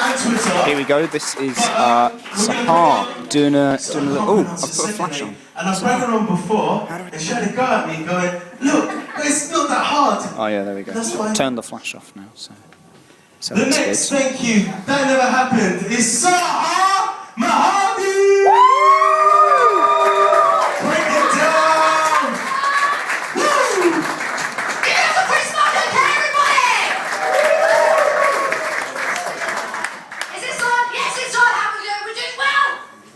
and Twitter. Here we go. This is Sahar doing a little. Oh, I've put a flash on. And I've rang her on before, and she had a go at me going, look, it's not that hard. Oh yeah, there we go. That's fine. Turn the flash off now. So the next good. thank you, that never happened, is Sahar Mirhadi! Break it down! Woo! Give it up for Chris Martin, everybody! Is this on? Yes, it's on. How are we doing? We're doing well?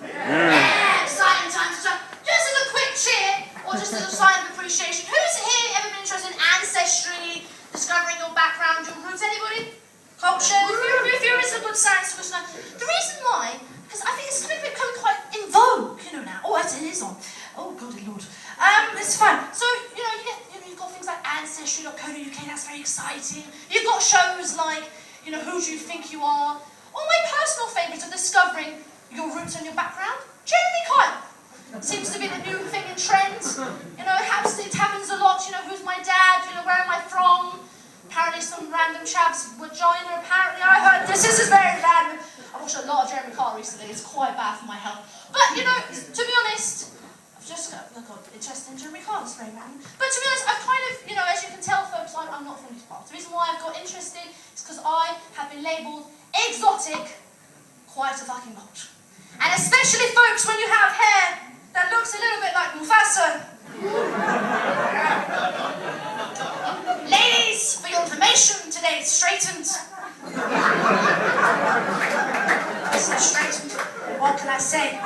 Yeah, exciting times. Just as a quick cheer, or just as a sign of appreciation, who's here ever been interested in ancestry, discovering your background, your roots? Anybody? Culture? If you're a good science person, the reason why, because I think it's becoming quite in vogue, now. Oh, it is on. Oh, God, Lord. It's fun. So, you've got things like Ancestry.co.uk, that's very exciting. You've got shows like, Who Do You Think You Are? Or my personal favourite of discovering your roots and your background, Jeremy Kyle. Seems to be the new thing in trend. It happens a lot. Who's my dad? Where am I from? Apparently some random chap's vagina, apparently I heard this is very random. I watched a lot of Jeremy Kyle recently, it's quite bad for my health. But to be honest, I've just got interest in Jeremy Kyle, it's very random. But to be honest, I've kind of, as you can tell folks, I'm not from these parts. The reason why I've got interested is because I have been labelled exotic quite a fucking lot. And especially folks when you have hair that looks a little bit like Mufasa. Ladies, for your information, today it's straightened. It's straightened. What can I say?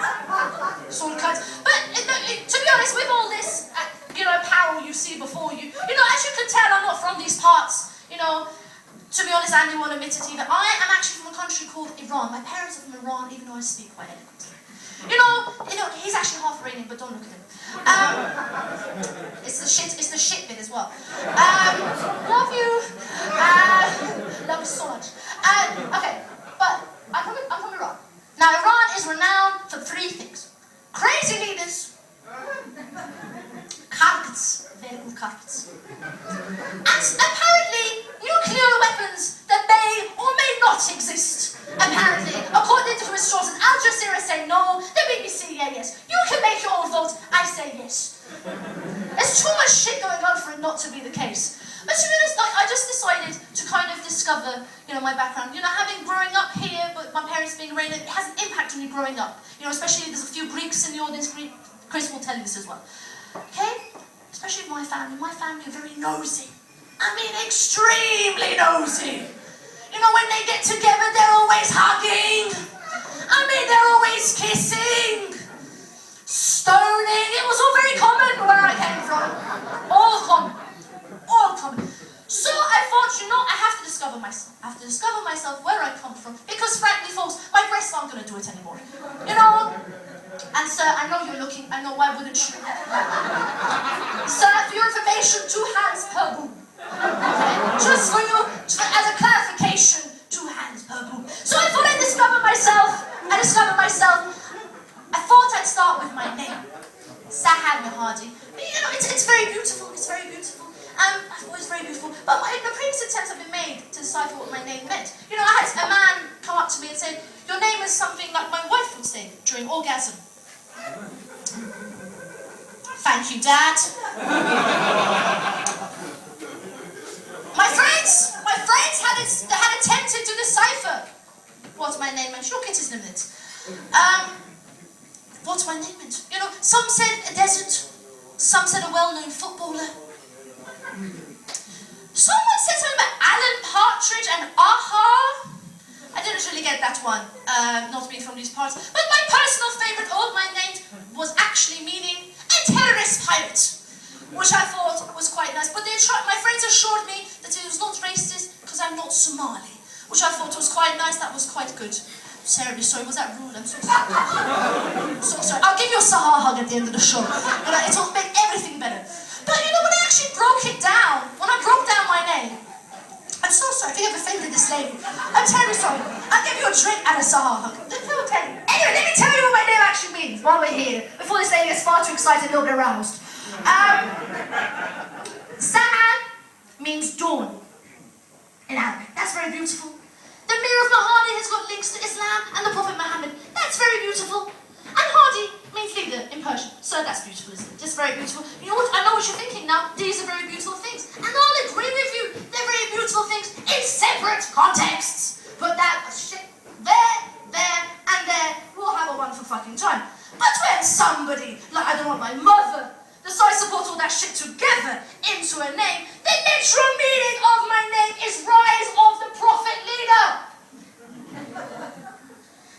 Sword cut. But to be honest, with all this, apparel you see before you, as you can tell, I'm not from these parts. To be honest, Andy won't admit it either. I am actually from a country called Iran. My parents are from Iran, even though I speak quite eloquently. He's actually half Iranian, but don't look at him. It's the shit bit as well. Love you. Love you so much. Okay, but I'm from Iran. Now, Iran is renowned for three things. Crazy leaders, carpets, very good carpets, and apparently nuclear weapons that may or may not exist. Apparently, according to his sources, Al Jazeera say no, the BBC yes. You can make your own vote, I say yes. There's too much shit going on for it not to be the case. But to be honest, I just decided to kind of discover, my background. Having growing up here, but my parents being Iranian, it has an impact on me growing up. Especially there's a few Greeks in the audience. Chris will tell you this as well. Okay? Especially with my family. My family are very nosy. I mean, extremely nosy. When they get together, they're always hugging. I mean, they're always kissing. Stoning. It was all very common where I came from. All common. All common. So I thought, I have to discover myself. I have to discover myself where I come from. Because frankly, folks, my breasts aren't going to do it anymore. And sir, I know you're looking. I know, why wouldn't you? Sir, for your information, 2 hands per boob. Okay? Just for you, as a clarification, 2 hands per boob. So I thought I'd discover myself. I thought I'd start with my name, Sahar Mirhadi. It's very beautiful. It's very beautiful. I've always very beautiful. But the previous attempts have been made to decipher what my name meant. I had a man come up to me and say, "Your name is something like my wife would say during orgasm." Thank you, Dad. My friends had attempted to decipher what my name meant. Look, it is limited. What my name meant. Some said a desert, some said a well-known footballer. Someone said something about Alan Partridge and Aha. I didn't really get that one, not being from these parts. But my personal favourite of my name was actually meaning a terrorist pirate, which I thought was quite nice. But my friends assured me that it was not racist because I'm not Somali, which I thought was quite nice. That was quite good. Terribly sorry, was that rude? I'm so sorry. I'm so sorry. I'll give you a Sahar hug at the end of the show. It'll make everything better. But when I actually broke it down, when I broke down my name, I'm so sorry if you have offended this lady. I'm terribly sorry. I'll give you a drink and a Sahar hug. Anyway, let me tell you what my name actually means while we're here, before this lady gets far too excited and a little bit aroused. Sahar means dawn in Arabic. That's very beautiful. The Mir of Mirhadi has got links Islam and the Prophet Muhammad. That's very beautiful. And Hadi means leader in Persian. So that's beautiful, isn't it? Just very beautiful. You know what? I know what you're thinking now. These are very beautiful things. And I'll agree with you. They're very beautiful things in separate contexts. Put that shit there, and there. We'll have a wonderful fucking time. But when somebody, like, I don't know, my mother, decides to put all that shit together into a name, the literal meaning of my name is Rise of the Prophet Leader.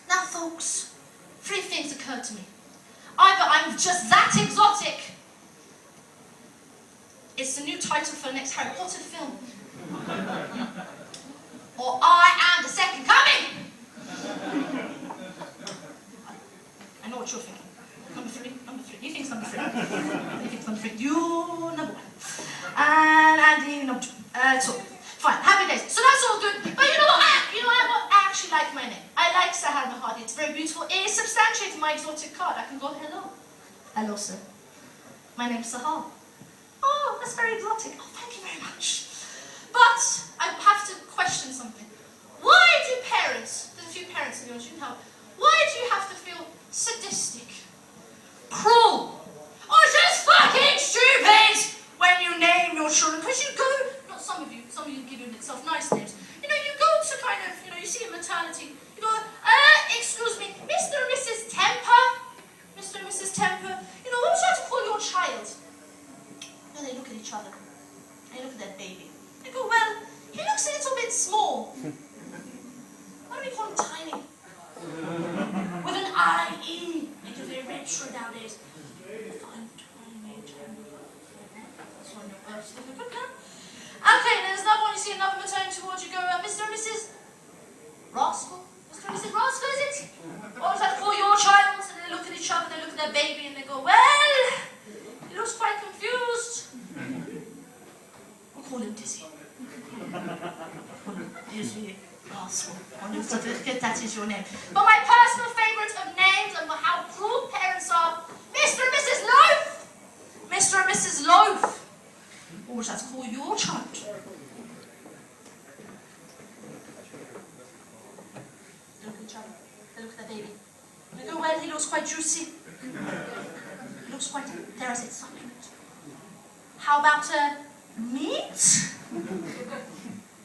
Now, folks, 3 things occurred to me. Either I'm just that exotic. It's the new title for the next Harry Potter film. Or I am the second coming. I know what you're thinking. Number 3. You think it's number 3. You think it's number 3. You're number 1. And Andy, number 2. So, fine. Happy days. So that's all good. But you know what? I actually like my name. I like Sahar Mirhadi. It's very beautiful. It substantiates my exotic card. I can go, hello. Hello, sir. My name's Sahar. Oh, that's very exotic. Oh, thank you very much. But I have to question something. Why do parents, there's a few parents in the audience, you can help, why do you have to feel sadistic, cruel, or just fucking stupid when you name your children? Because you go, not some of you give yourself nice names. You know, you go to kind of, you know, you see a maternity, you go, excuse me, Mr. and Mrs. Temper, Mr. and Mrs. Temper, you know, what would you like to call your child? And they look at each other, they look at their baby. They go, well, he looks a little bit small. Why don't we call him Tiny? With an I-E. Make it very retro nowadays. Fine, Tiny, Temper. That's on your birth certificate now. Okay, there's another one. You see another maternity towards you go, Mr. and Mrs. Rascal. Mr. and Mrs. Rascal, is it? What was that for your child? And they look at each other, they look at their baby, and they go, well, he looks quite confused. We'll call him Dizzy. Dizzy Rascal. On your certificate, that is your name. But my personal favourite of names and how cruel parents are, Mr. and Mrs. Loaf. Mr. and Mrs. Loaf. What would that call your child? They look at each other. They look at their baby. They go, well, he looks quite juicy. He looks quite, dare I say, succulent. How about meat?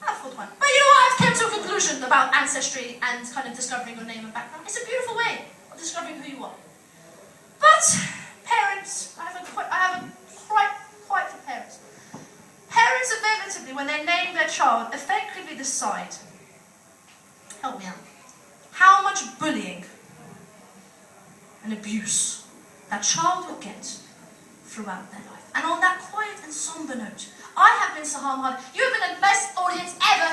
I thought one. But you know what? I've come to a conclusion about ancestry and kind of discovering your name and background. It's a beautiful way of discovering who you are. But parents, I have a quite for parents. Parents inevitably, when they name their child, effectively decide, help me out, how much bullying and abuse that child will get throughout their life. And on that quiet and somber note, I have been Sahar Mirhadi. You have been the best audience ever.